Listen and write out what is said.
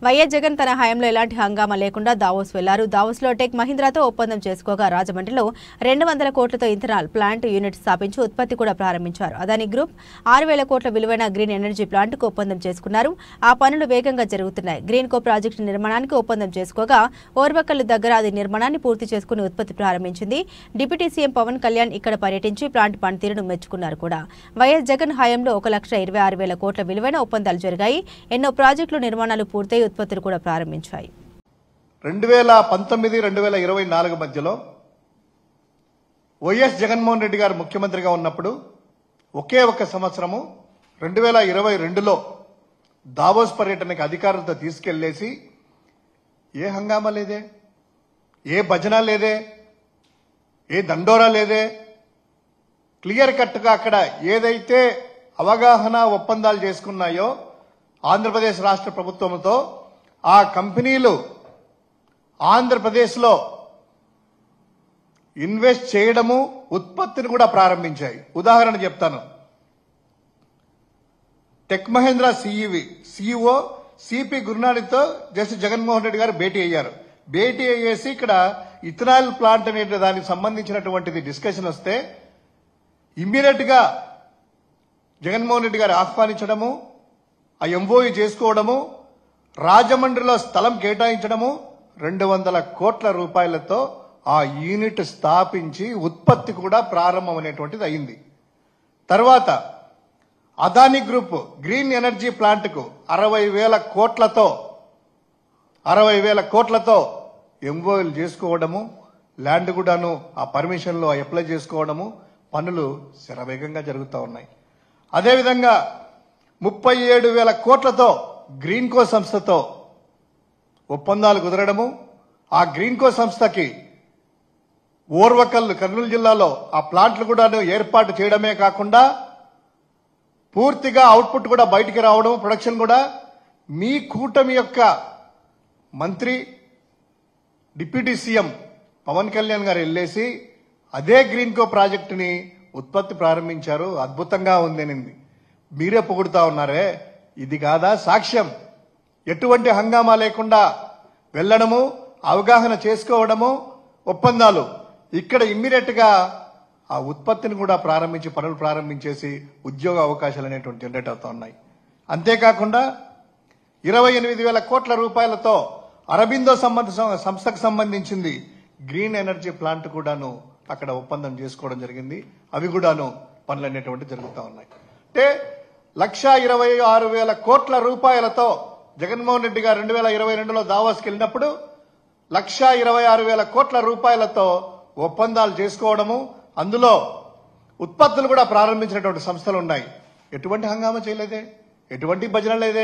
YS Jagan తన హయాంలో ఎలాంటి హంగామా లేకుండా దావోస్ వెళ్లారు. దావోస్లో టెక్ మహీంద్రాతో ఒప్పందం చేసుకోగా రాజమండ్రిలో 200 కోట్లతో ఇంథనాల్ ప్లాంట్ యూనిట్ స్థాపించి ఉత్పత్తి కూడా ప్రారంభించారు. అదాని గ్రూప్ 6,000 కోట్ల విలువైన గ్రీన్ ఎనర్జీ ప్లాంట్కు ఒప్పందం చేసుకున్నారు. ఆ పనులు వేగంగా జరుగుతున్నాయి. గ్రీన్ కో ప్రాజెక్టు నిర్మాణానికి ఒప్పందం చేసుకోగా ఓర్వకల్లు దగ్గర అది నిర్మాణాన్ని పూర్తి చేసుకుని ఉత్పత్తి ప్రారంభించింది. డిప్యూటీ సీఎం పవన్ కళ్యాణ్ ఇక్కడ పర్యటించి ప్లాంట్ పనితీరును మెచ్చుకున్నారు కూడా. వైఎస్ జగన్ హయాంలో 1,26,000 కోట్ల విలువైన ఒప్పందాలు జరిగాయి. ఎన్నో ప్రాజెక్టులు నిర్మాణాలు పూర్తయి ఉత్పత్తులు కూడా ప్రారంభించాయి. 2019-2024 మధ్యలో వైఎస్ జగన్మోహన్ రెడ్డి గారు ముఖ్యమంత్రిగా ఉన్నప్పుడు ఒకే ఒక సంవత్సరము 2022లో దావోస్ పర్యటనకి అధికారులతో తీసుకెళ్లేసి ఏ హంగామా లేదే, ఏ భజన లేదే, ఏ దండోరా లేదే, క్లియర్ కట్గా అక్కడ ఏదైతే అవగాహన ఒప్పందాలు చేసుకున్నాయో ఆంధ్రప్రదేశ్ రాష్ట్ర ప్రభుత్వంతో ఆ కంపెనీలు ఆంధ్రప్రదేశ్లో ఇన్వెస్ట్ చేయడము, ఉత్పత్తిని కూడా ప్రారంభించాయి. ఉదాహరణ చెప్తాను. టెక్ మహీంద్రా సిఇఓ సిపి గురునాథ్తో జస్టిస్ జగన్మోహన్ రెడ్డి గారు భేటీ అయ్యారు. భేటీ అయ్యేసి ఇక్కడ ఇథనాల్ ప్లాంట్ అనే దానికి సంబంధించినటువంటిది డిస్కషన్ వస్తే ఇమ్మీడియట్ గా జగన్మోహన్ రెడ్డి గారు ఆహ్వానించడము, ఆ ఎంఓయూ చేసుకోవడము, రాజమండ్రిలో స్థలం కేటాయించడము, 200 కోట్ల రూపాయలతో ఆ యూనిట్ స్థాపించి ఉత్పత్తి కూడా ప్రారంభం అనేటువంటిది అయింది. తర్వాత అదాని గ్రూప్ గ్రీన్ ఎనర్జీ ప్లాంట్కు 60,000 కోట్లతో ఎంఓయూలు చేసుకోవడము, ల్యాండ్ కూడాను ఆ పర్మిషన్లో అప్లై చేసుకోవడము, పనులు శరవేగంగా జరుగుతూ ఉన్నాయి. అదేవిధంగా 37,000 కోట్లతో గ్రీన్కో సంస్థతో ఒప్పందాలు కుదరడము, ఆ గ్రీన్కో సంస్థకి ఓర్వకల్లు కర్నూలు జిల్లాలో ఆ ప్లాంట్లు కూడా ఏర్పాటు చేయడమే కాకుండా పూర్తిగా అవుట్పుట్ కూడా బయటికి రావడం, ప్రొడక్షన్ కూడా మీ కూటమి యొక్క మంత్రి డిప్యూటీ సీఎం పవన్ కళ్యాణ్ గారు వెళ్లేసి అదే గ్రీన్కో ప్రాజెక్టుని ఉత్పత్తి ప్రారంభించారు. అద్భుతంగా ఉందనింది. మీరే పొగుడుతా ఉన్నారే, ఇది కాదా సాక్ష్యం? ఎటువంటి హంగామా లేకుండా వెళ్లడము, అవగాహన చేసుకోవడము, ఒప్పందాలు ఇక్కడ ఇమ్మీడియట్ గా ఆ ఉత్పత్తిని కూడా ప్రారంభించి పనులు ప్రారంభించేసి ఉద్యోగ అవకాశాలు అనేటువంటి జనరేట్ అవుతా ఉన్నాయి. అంతేకాకుండా 28,000 కోట్ల రూపాయలతో అరబిందో సంస్థకు సంబంధించింది గ్రీన్ ఎనర్జీ ప్లాంట్ కూడాను అక్కడ ఒప్పందం చేసుకోవడం జరిగింది. అవి కూడాను పనులు అనేటువంటి జరుగుతూ ఉన్నాయి. అంటే 1,26,000 కోట్ల రూపాయలతో జగన్మోహన్ రెడ్డి గారు 2022లో దావోస్కి వెళ్ళినప్పుడు 1,26,000 కోట్ల రూపాయలతో ఒప్పందాలు చేసుకోవడము, అందులో ఉత్పత్తులు కూడా ప్రారంభించినటువంటి సంస్థలు ఉన్నాయి. ఎటువంటి హంగామా చేయలేదే, ఎటువంటి భజన లేదే.